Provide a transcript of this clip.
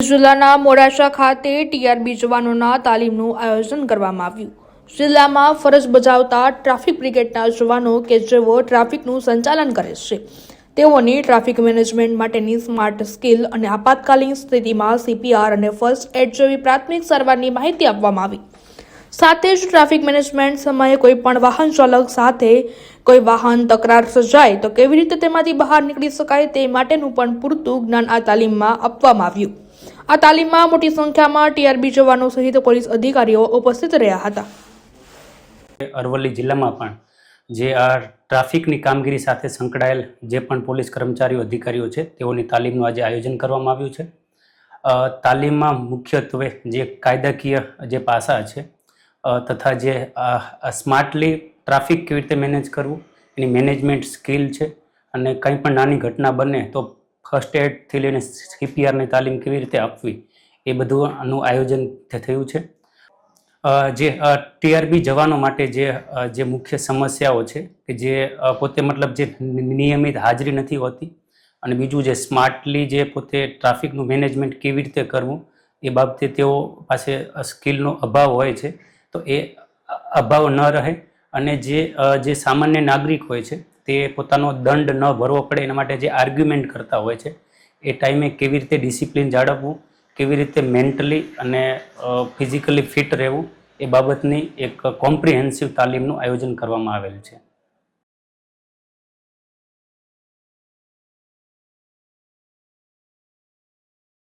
જિલ્લાના મોડાસા ખાતે ટીઆરબી જવાનોના તાલીમનું આયોજન કરવામાં આવ્યું। જિલ્લામાં ફરજ બજાવતા ટ્રાફિક બ્રિગેડના જવાનો કે જેઓ ટ્રાફિકનું સંચાલન કરે છે તેઓની ટ્રાફિક મેનેજમેન્ટ માટેની સ્માર્ટ સ્કિલ અને આપાતકાલીન સ્થિતિમાં સીપીઆર અને ફર્સ્ટ એડ જેવી પ્રાથમિક સારવારની માહિતી આપવામાં આવી। સાથે જ ટ્રાફિક મેનેજમેન્ટ સમયે કોઈ પણ વાહન ચાલક સાથે કોઈ વાહન તકરાર સર્જાય તો કેવી રીતે તેમાંથી બહાર નીકળી શકાય તે માટેનું પણ પૂરતું જ્ઞાન આ તાલીમમાં આપવામાં આવ્યું। આ તાલીમમાં મોટી સંખ્યામાં ટીઆરબી જવાનો સહિત પોલીસ અધિકારીઓ ઉપસ્થિત રહ્યા હતા। અરવલ્લી જિલ્લામાં પણ જે આ ટ્રાફિકની કામગીરી સાથે સંકળાયેલ જે પણ પોલીસ કર્મચારીઓ અધિકારીઓ છે તેઓની તાલીમનું આજે આયોજન કરવામાં આવ્યું છે। તાલીમમાં મુખ્યત્વે જે કાયદાકીય જે પાસા છે તથા જે સ્માર્ટલી ટ્રાફિક કેવી રીતે મેનેજ કરવું એની મેનેજમેન્ટ સ્કિલ છે અને કંઈ પણ નાની ઘટના બને તો ફર્સ્ટ એડથી લઈને સીપીઆરની તાલીમ કેવી રીતે આપવી એ બધું આનું આયોજન થયું છે। જે ટીઆરબી જવાનો માટે જે મુખ્ય સમસ્યાઓ છે કે જે પોતે મતલબ જે નિયમિત હાજરી નથી હોતી અને બીજું જે સ્માર્ટલી જે પોતે ટ્રાફિકનું મેનેજમેન્ટ કેવી રીતે કરવું એ બાબતે તેઓ પાસે સ્કિલનો અભાવ હોય છે તો એ અભાવ ન રહે અને જે સામાન્ય નાગરિક હોય છે તે પોતાનો દંડ ન ભરવો પડે એના માટે જે આર્ગ્યુમેન્ટ કરતા હોય છે એ ટાઈમે કેવી રીતે ડિસિપ્લિન જાળવવું, કેવી રીતે મેન્ટલી અને ફિઝિકલી ફિટ રહેવું એ બાબતની એક કોમ્પ્રિહેન્સિવ તાલીમનું આયોજન કરવામાં આવેલ છે।